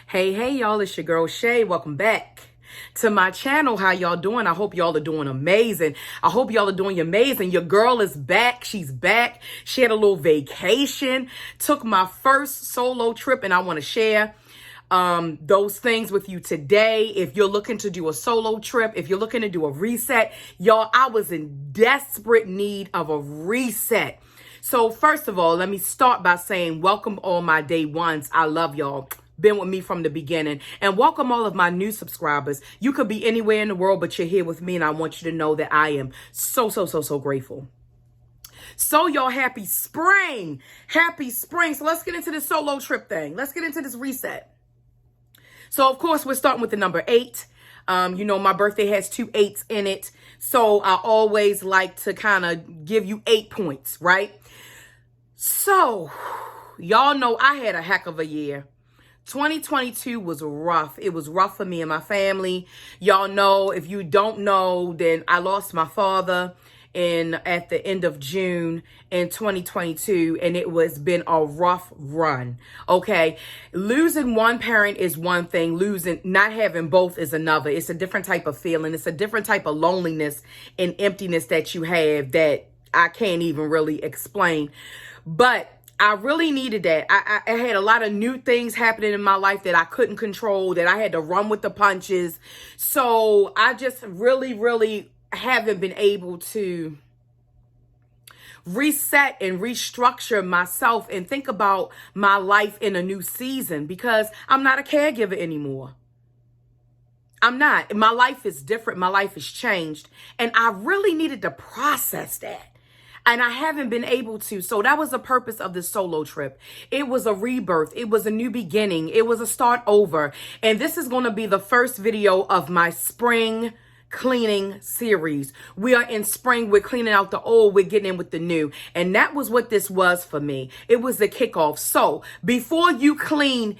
Hey, y'all, it's your girl Shay. Welcome back to my channel. How y'all doing? I hope y'all are doing amazing. I hope y'all are doing amazing. Your girl is back. She's back. She had a little vacation, took my first solo trip, and I want to share those things with you today. If you're looking to do a solo trip, if you're looking to do a reset, y'all, I was in desperate need of a reset. So first of all, let me start by saying welcome all my day ones. I love y'all. Been with me from the beginning. And welcome all of my new subscribers. You could be anywhere in the world, but you're here with me, and I want you to know that I am so grateful. So y'all, happy spring. Happy spring. So let's get into this solo trip thing. Let's get into this reset. So of course, we're starting with the number 8. You know, my birthday has 2 8s in it. So I always like to kind of give you 8 points, right? So y'all know I had a heck of a year. 2022 was rough. It was rough for me and my family. Y'all know, if you don't know, then I lost my father at the end of June in 2022, and it was been a rough run. Okay, losing one parent is one thing, not having both is another. It's a different type of feeling. It's a different type of loneliness and emptiness that you have that I can't even really explain. But I really needed that. I had a lot of new things happening in my life that I couldn't control, that I had to run with the punches. So I just really haven't been able to reset and restructure myself and think about my life in a new season, because I'm not a caregiver anymore. I'm not. My life is different. My life has changed. And I really needed to process that. And I haven't been able to. So that was the purpose of this solo trip. It was a rebirth. It was a new beginning. It was a start over. And this is going to be the first video of my spring cleaning series. We are in spring. We're cleaning out the old. We're getting in with the new. And that was what this was for me. It was the kickoff. So before you clean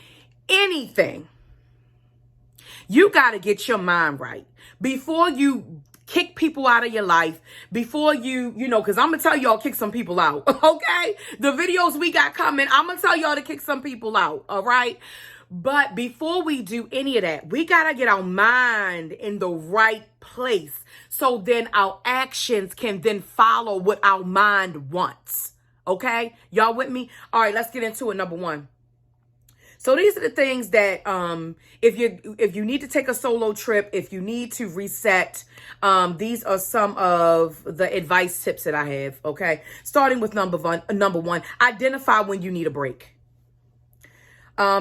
anything, you got to get your mind right. Before you kick people out of your life, before you know, because I'm going to tell y'all kick some people out, okay? The videos we got coming, I'm going to tell y'all to kick some people out, all right? But before we do any of that, we got to get our mind in the right place, so then our actions can then follow what our mind wants, okay? Y'all with me? All right, let's get into it. Number 1. So these are the things that if you need to take a solo trip, if you need to reset, these are some of the advice tips that I have, okay? Starting with number one, identify when you need a break.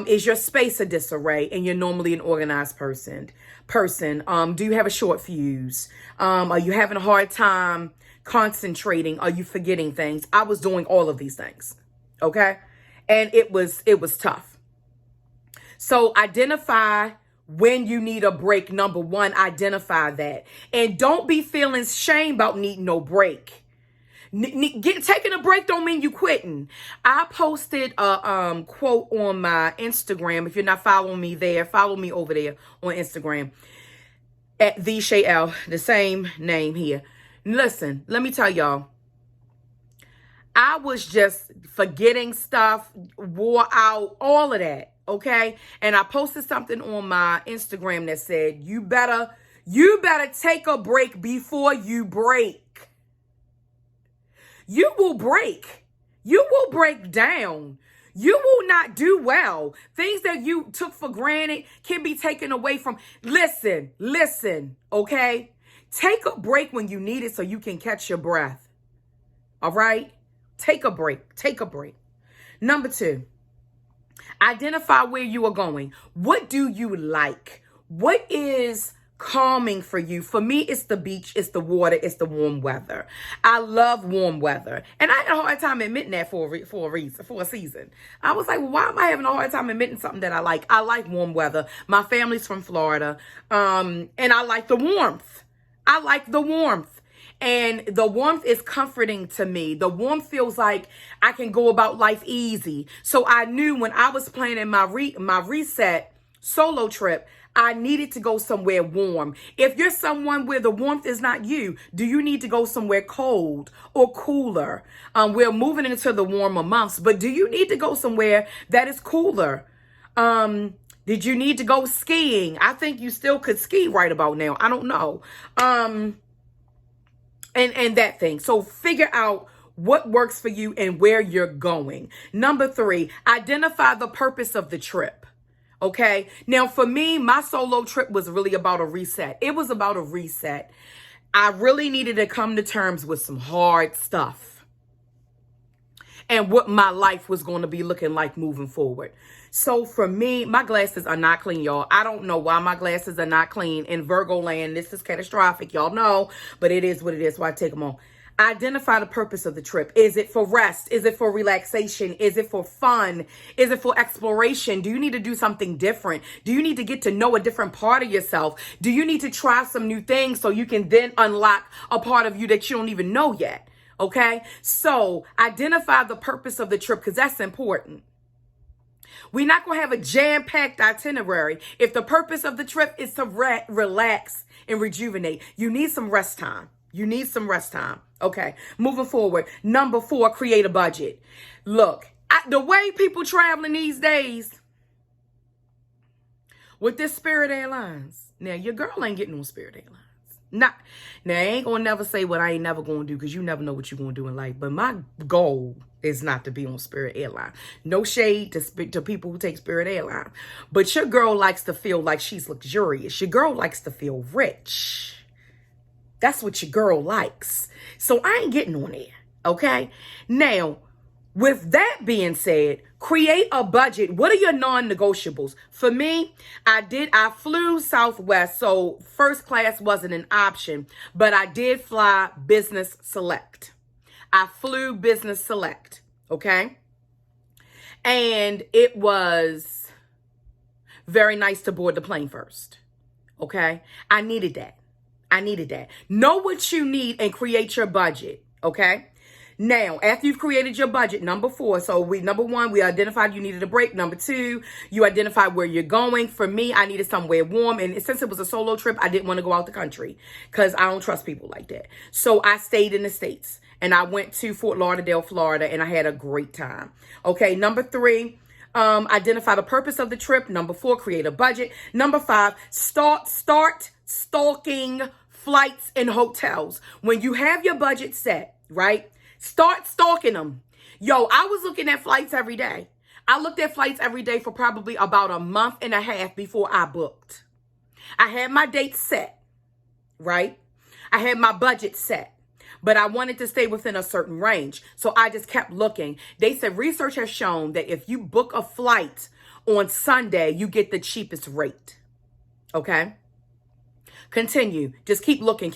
Is your space a disarray and you're normally an organized person? Do you have a short fuse? Are you having a hard time concentrating? Are you forgetting things? I was doing all of these things, okay? And it was tough. So identify when you need a break. Number 1, identify that. And don't be feeling shame about needing no break. Taking a break don't mean you quitting. I posted a quote on my Instagram. If you're not following me there, follow me over there on Instagram at the Shay L, the same name here. Listen, let me tell y'all. I was just forgetting stuff, wore out, all of that. Okay. And I posted something on my Instagram that said, you better take a break before you break. You will break. You will break down. You will not do well. Things that you took for granted can be taken away from. Listen, okay? Take a break when you need it so you can catch your breath. All right? Take a break. Number 2. Identify where you are going. What do you like? What is calming for you? For me, it's the beach, it's the water, it's the warm weather. I love warm weather. And I had a hard time admitting that for a season. I was like, well, why am I having a hard time admitting something that I like? I like warm weather. My family's from Florida. And I like the warmth. And the warmth is comforting to me. The warmth feels like I can go about life easy. So I knew when I was planning my reset solo trip, I needed to go somewhere warm. If you're someone where the warmth is not you, do you need to go somewhere cold or cooler? We're moving into the warmer months, but do you need to go somewhere that is cooler? Did you need to go skiing? I think you still could ski right about now. I don't know. And that thing. So figure out what works for you and where you're going. Number 3, identify the purpose of the trip. Okay. Now for me, my solo trip was really about a reset. It was about a reset. I really needed to come to terms with some hard stuff and what my life was going to be looking like moving forward. So for me, my glasses are not clean, y'all. I don't know why my glasses are not clean. In Virgo land, this is catastrophic, y'all know, but it is what it is, so I take them on. Identify the purpose of the trip. Is it for rest? Is it for relaxation? Is it for fun? Is it for exploration? Do you need to do something different? Do you need to get to know a different part of yourself? Do you need to try some new things so you can then unlock a part of you that you don't even know yet? Okay, so identify the purpose of the trip, because that's important. We're not going to have a jam-packed itinerary if the purpose of the trip is to relax and rejuvenate. You need some rest time. You need some rest time. Okay, moving forward. Number 4, create a budget. Look, the way people traveling these days with this Spirit Airlines. Now, your girl ain't getting on Spirit Airlines. Now, I ain't gonna never say what I ain't never gonna do, because you never know what you're gonna do in life. But my goal is not to be on Spirit Airlines. No shade to people who take Spirit Airlines. But your girl likes to feel like she's luxurious. Your girl likes to feel rich. That's what your girl likes. So I ain't getting on there, okay? Now, with that being said, create a budget. What are your non-negotiables? For me, I flew Southwest, so first class wasn't an option, but I did fly business select. I flew business select, okay? And it was very nice to board the plane first, okay? I needed that. Know what you need and create your budget, okay? Now, after you've created your budget, number 4, so number 1, we identified you needed a break. Number 2, you identified where you're going. For me, I needed somewhere warm. And since it was a solo trip, I didn't want to go out the country because I don't trust people like that. So I stayed in the States and I went to Fort Lauderdale, Florida, and I had a great time. Okay, number 3, identify the purpose of the trip. Number 4, create a budget. Number 5, start stalking flights and hotels. When you have your budget set, right? Start stalking them. Yo, I was looking at flights every day. I looked at flights every day for probably about a month and a half before I booked. I had my dates set, right? I had my budget set, but I wanted to stay within a certain range. So I just kept looking. They said research has shown that if you book a flight on Sunday, you get the cheapest rate. Okay? Continue. Just keep looking.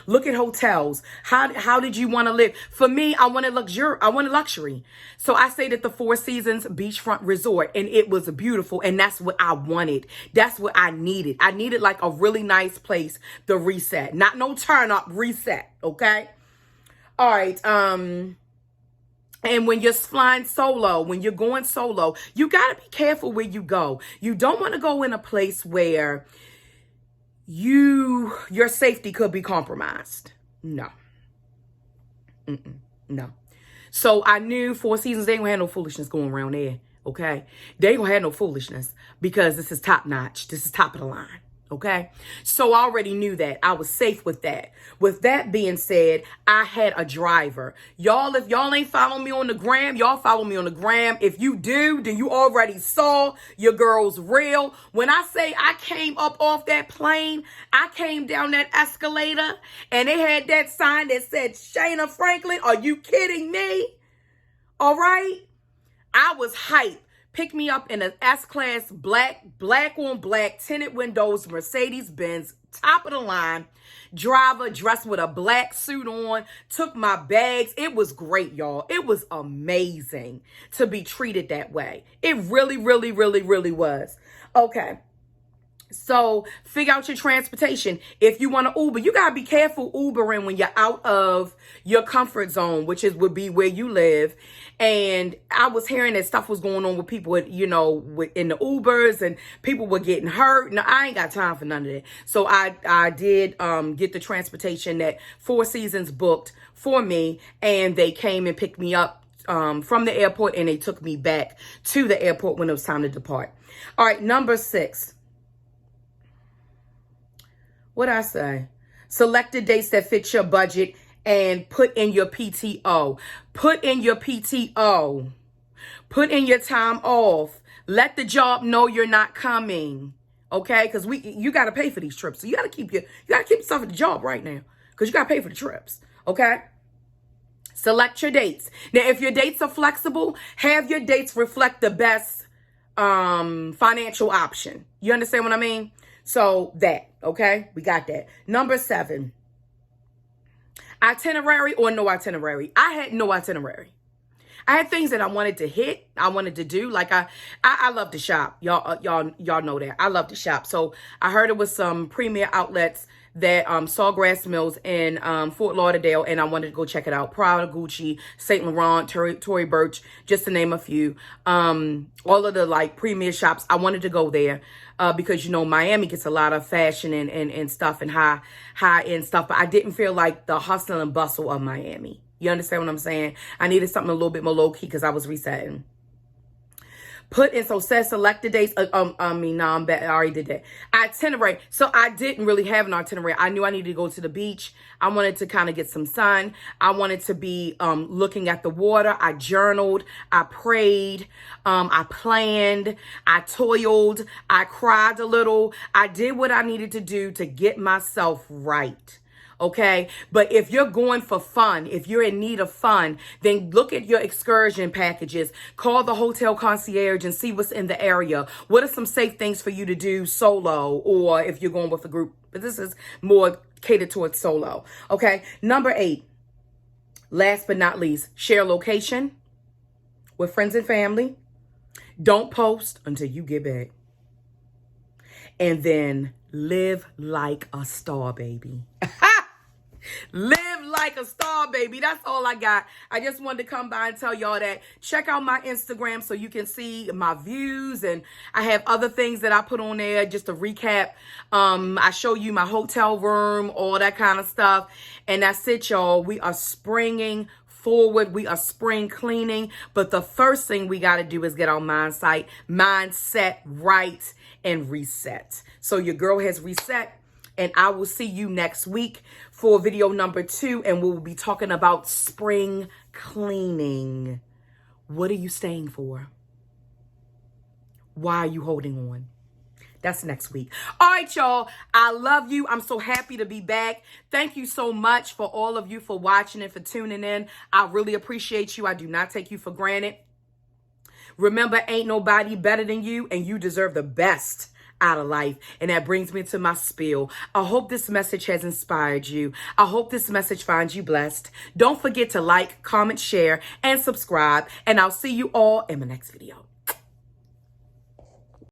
Look at hotels. How did you want to live? For me, I wanted luxury. So I stayed at the Four Seasons Beachfront Resort, and it was beautiful. And that's what I wanted. That's what I needed. I needed like a really nice place to reset. Not no turn up, reset. Okay. All right. And when you're flying solo, when you're going solo, you got to be careful where you go. You don't want to go in a place where your safety could be compromised. No. No. So I knew Four Seasons, they ain't gonna have no foolishness going around there. Okay. They ain't gonna have no foolishness because this is top notch. This is top of the line. Okay. So I already knew that. I was safe with that. With that being said, I had a driver. Y'all, if y'all ain't following me on the gram, y'all follow me on the gram. If you do, then you already saw your girl's real. When I say I came up off that plane, I came down that escalator and they had that sign that said, Shayna Franklin, are you kidding me? All right. I was hyped. Pick me up in an S-Class black on black, tinted windows, Mercedes-Benz, top of the line, driver dressed with a black suit on, took my bags. It was great, y'all. It was amazing to be treated that way. It really, really, really, really was. Okay. So figure out your transportation. If you want to Uber, you got to be careful Ubering when you're out of your comfort zone, which would be where you live. And I was hearing that stuff was going on with people, in the Ubers, and people were getting hurt. No, I ain't got time for none of that. So I did get the transportation that Four Seasons booked for me, and they came and picked me up from the airport, and they took me back to the airport when it was time to depart. All right, number 6. What I say? Select the dates that fit your budget and put in your PTO. Put in your PTO. Put in your time off. Let the job know you're not coming. Okay? Because you got to pay for these trips. So you got to keep yourself at the job right now. Because you got to pay for the trips. Okay? Select your dates. Now, if your dates are flexible, have your dates reflect the best financial option. You understand what I mean? So that, okay? We got that. Number 7. Itinerary or no itinerary? I had no itinerary. I had things that I wanted to hit, I wanted to do. Like I love to shop. Y'all know that. I love to shop. So I heard it was some premier outlets that Sawgrass Mills in Fort Lauderdale, and I wanted to go check it out. Prada, Gucci, Saint Laurent, Tory Burch, just to name a few. All of the like premier shops. I wanted to go there because you know Miami gets a lot of fashion and stuff and high end stuff, but I didn't feel like the hustle and bustle of Miami. You understand what I'm saying? I needed something a little bit more low key because I was resetting. Put in, so says select the dates. I already did that. Itinerary. So I didn't really have an itinerary. I knew I needed to go to the beach. I wanted to kind of get some sun. I wanted to be looking at the water. I journaled. I prayed. I planned. I toiled. I cried a little. I did what I needed to do to get myself right. Okay. But if you're going for fun, if you're in need of fun, then look at your excursion packages, call the hotel concierge and see what's in the area. What are some safe things for you to do solo, or if you're going with a group? But this is more catered towards solo. Okay. Number 8, last but not least, share location with friends and family. Don't post until you get back. And then live like a star, baby. Live like a star, baby. That's all I got. I just wanted to come by and tell y'all that. Check out my Instagram so you can see my views, and I have other things that I put on there just to recap. I show you my hotel room, all that kind of stuff. And that's it, y'all. We are springing forward. We are spring cleaning. But the first thing we got to do is get our mindset right and reset. So your girl has reset. And I will see you next week for video number 2. And we will be talking about spring cleaning. What are you staying for? Why are you holding on? That's next week. All right, y'all. I love you. I'm so happy to be back. Thank you so much for all of you for watching and for tuning in. I really appreciate you. I do not take you for granted. Remember, ain't nobody better than you, and you deserve the best out of life. And that brings me to my spiel. I hope this message has inspired you. I hope this message finds you blessed. Don't forget to like, comment, share, and subscribe. And I'll see you all in my next video.